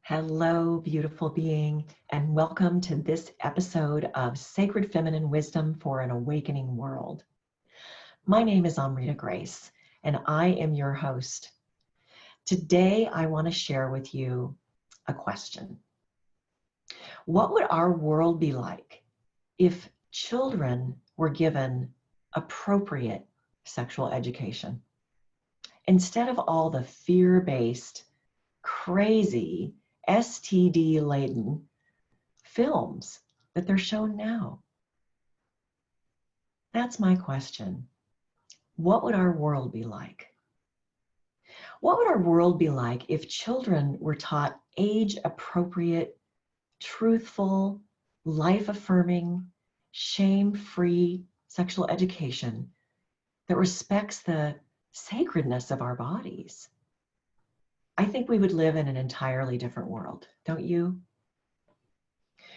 Hello, beautiful being, and welcome to this episode of Sacred Feminine Wisdom for an Awakening World. My name is Amrita Grace, and I am your host. Today, I want to share with you a question. What would our world be like if children were given appropriate sexual education? Instead of all the fear-based, crazy, STD-laden films that they're shown now? That's my question. What would our world be like? What would our world be like if children were taught age-appropriate, truthful, life-affirming, shame-free sexual education that respects the sacredness of our bodies? I think we would live in an entirely different world, don't you?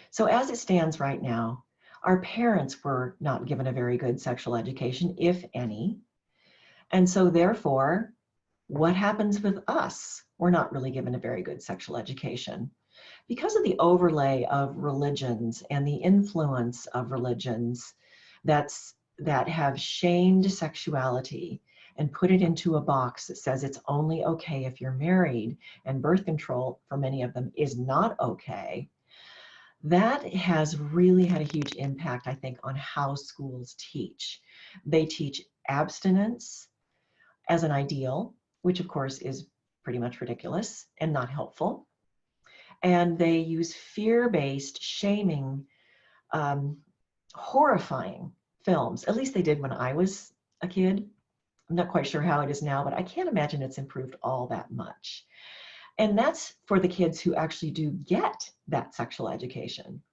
So as it stands right now, our parents were not given a very good sexual education, if any. And so therefore, what happens with us? We're not really given a very good sexual education. Because of the overlay of religions and the influence of religions that have shamed sexuality and put it into a box that says it's only okay if you're married, and birth control for many of them is not okay, that has really had a huge impact, I think, on how schools teach. They teach abstinence as an ideal, which of course is pretty much ridiculous and not helpful. And they use fear-based, shaming, horrifying films. At least they did when I was a kid. I'm not quite sure how it is now, but I can't imagine it's improved all that much. And that's for the kids who actually do get that sexual education.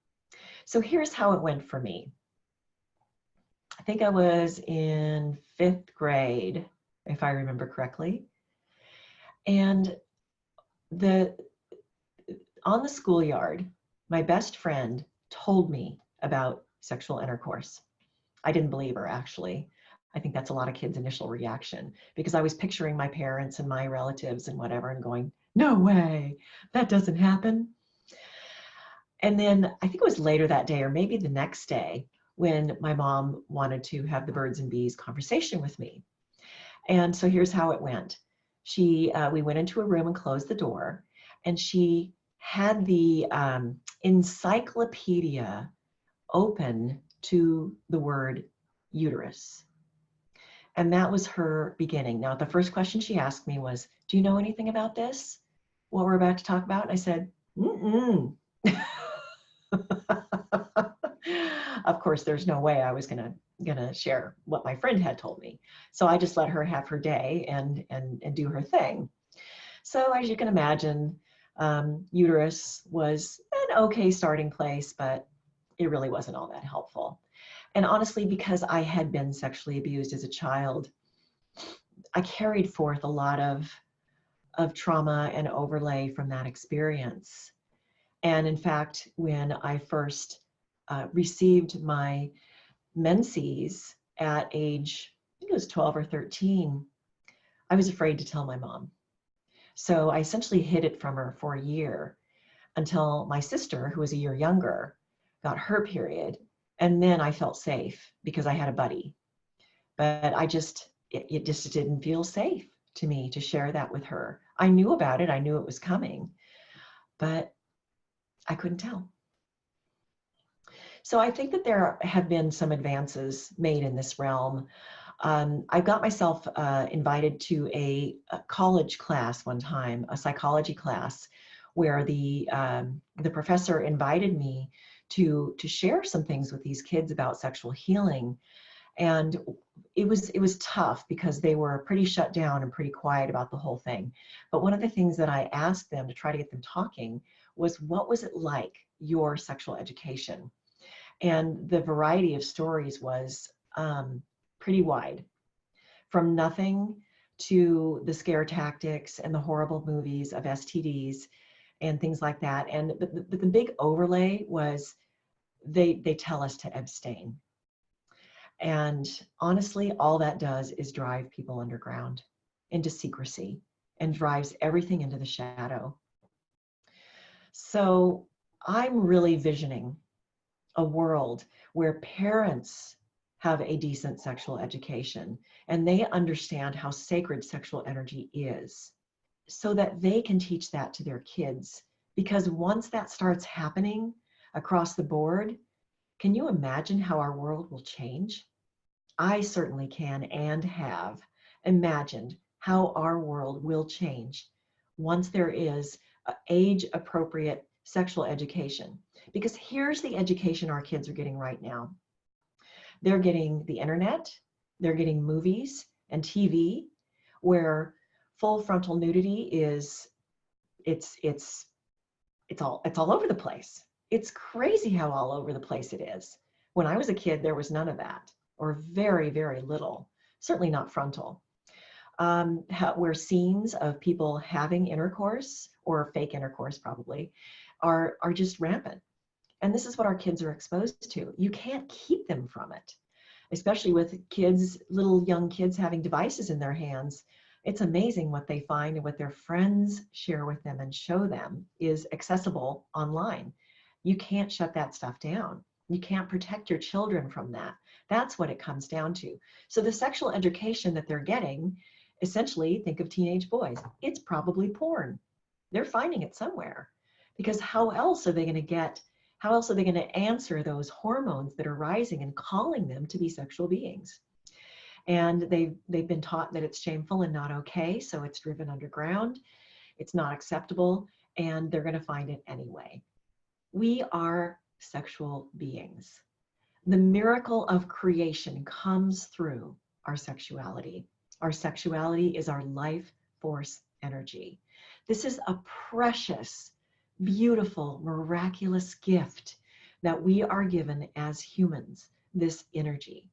So here's how it went for me. I think I was in 5th grade, if I remember correctly. And on the schoolyard, my best friend told me about sexual intercourse. I didn't believe her, actually. I think that's a lot of kids' initial reaction, because I was picturing my parents and my relatives and whatever and going, no way, that doesn't happen. And then I think it was later that day or maybe the next day when my mom wanted to have the birds and bees conversation with me. And so here's how it went. We went into a room and closed the door, and she had the encyclopedia open to the word uterus. And that was her beginning. Now, the first question she asked me was, do you know anything about this? What we're about to talk about? And I said, mm-mm. Of course, there's no way I was gonna share what my friend had told me. So I just let her have her day and do her thing. So as you can imagine, uterus was an okay starting place, but it really wasn't all that helpful. And honestly, because I had been sexually abused as a child, I carried forth a lot of trauma and overlay from that experience. And in fact, when I first received my menses at age, I think it was 12 or 13, I was afraid to tell my mom. So I essentially hid it from her for a year until my sister, who was a year younger, got her period. And then I felt safe because I had a buddy. But it just didn't feel safe to me to share that with her. I knew about it. I knew it was coming, but I couldn't tell. So I think that there have been some advances made in this realm. I got myself invited to a college class one time, a psychology class, where the professor invited me to share some things with these kids about sexual healing. And it was tough because they were pretty shut down and pretty quiet about the whole thing. But one of the things that I asked them to try to get them talking was, what was it like, your sexual education? And the variety of stories was pretty wide, from nothing to the scare tactics and the horrible movies of STDs and things like that. And the big overlay was they tell us to abstain. And honestly, all that does is drive people underground into secrecy and drives everything into the shadow. So I'm really visioning a world where parents have a decent sexual education and they understand how sacred sexual energy is, so that they can teach that to their kids. Because once that starts happening across the board, can you imagine how our world will change? I certainly can and have imagined how our world will change once there is age appropriate sexual education. Because here's the education our kids are getting right now. They're getting the internet, they're getting movies and TV where full frontal nudity is it's all over the place. It's crazy how all over the place it is. When I was a kid, there was none of that, or very, very little, certainly not frontal. Where scenes of people having intercourse, or fake intercourse probably, are just rampant. And this is what our kids are exposed to. You can't keep them from it, especially with kids, little young kids having devices in their hands. It's amazing what they find, and what their friends share with them and show them is accessible online. You can't shut that stuff down. You can't protect your children from that. That's what it comes down to. So the sexual education that they're getting, essentially, think of teenage boys. It's probably porn. They're finding it somewhere, because how else are they going to answer those hormones that are rising and calling them to be sexual beings? And they've been taught that it's shameful and not okay, so it's driven underground. It's not acceptable, and they're going to find it anyway. We are sexual beings. The miracle of creation comes through our sexuality. Our sexuality is our life force energy. This is a precious, beautiful, miraculous gift that we are given as humans, this energy,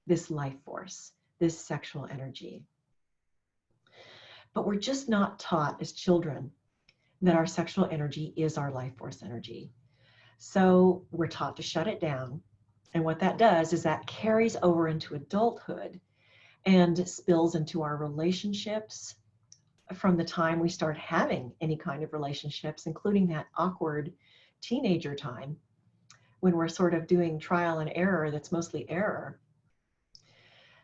this life force, this sexual energy. But we're just not taught as children that our sexual energy is our life force energy. So we're taught to shut it down. And what that does is that carries over into adulthood and spills into our relationships from the time we start having any kind of relationships, including that awkward teenager time when we're sort of doing trial and error that's mostly error.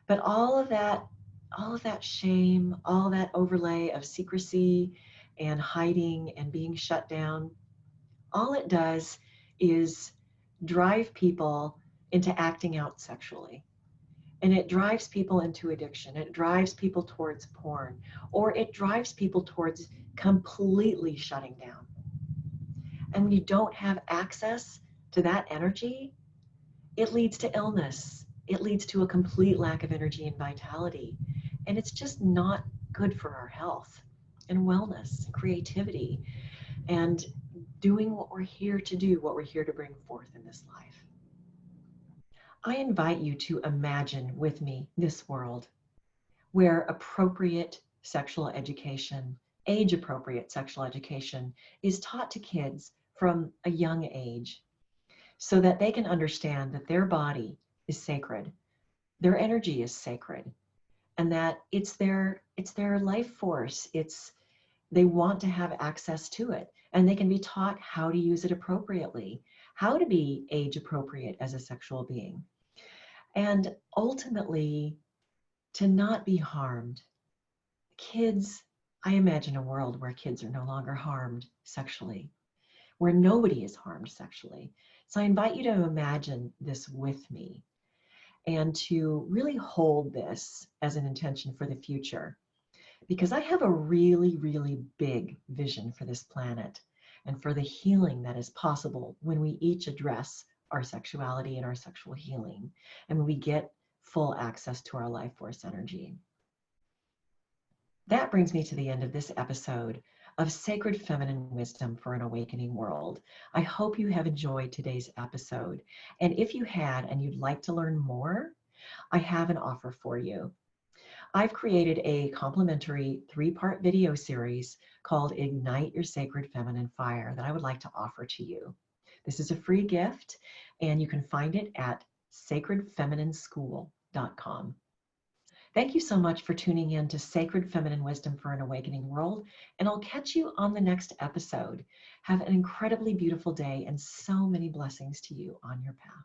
But all of that shame, all that overlay of secrecy and hiding and being shut down, all it does is drive people into acting out sexually. And it drives people into addiction. It drives people towards porn, or it drives people towards completely shutting down. And when you don't have access to that energy, it leads to illness. It leads to a complete lack of energy and vitality. And it's just not good for our health and wellness and creativity and doing what we're here to do, what we're here to bring forth in this life. I invite you to imagine with me this world where appropriate sexual education, age-appropriate sexual education, is taught to kids from a young age, so that they can understand that their body is sacred, their energy is sacred, and that it's their life force. They want to have access to it, and they can be taught how to use it appropriately, how to be age appropriate as a sexual being, and ultimately to not be harmed. Kids, I imagine a world where kids are no longer harmed sexually, where nobody is harmed sexually. So I invite you to imagine this with me and to really hold this as an intention for the future, because I have a really, really big vision for this planet and for the healing that is possible when we each address our sexuality and our sexual healing, and when we get full access to our life force energy. That brings me to the end of this episode of Sacred Feminine Wisdom for an Awakening World. I hope you have enjoyed today's episode. And if you had and you'd like to learn more, I have an offer for you. I've created a complimentary 3-part video series called Ignite Your Sacred Feminine Fire that I would like to offer to you. This is a free gift, and you can find it at sacredfeminischool.com. Thank you so much for tuning in to Sacred Feminine Wisdom for an Awakening World, and I'll catch you on the next episode. Have an incredibly beautiful day and so many blessings to you on your path.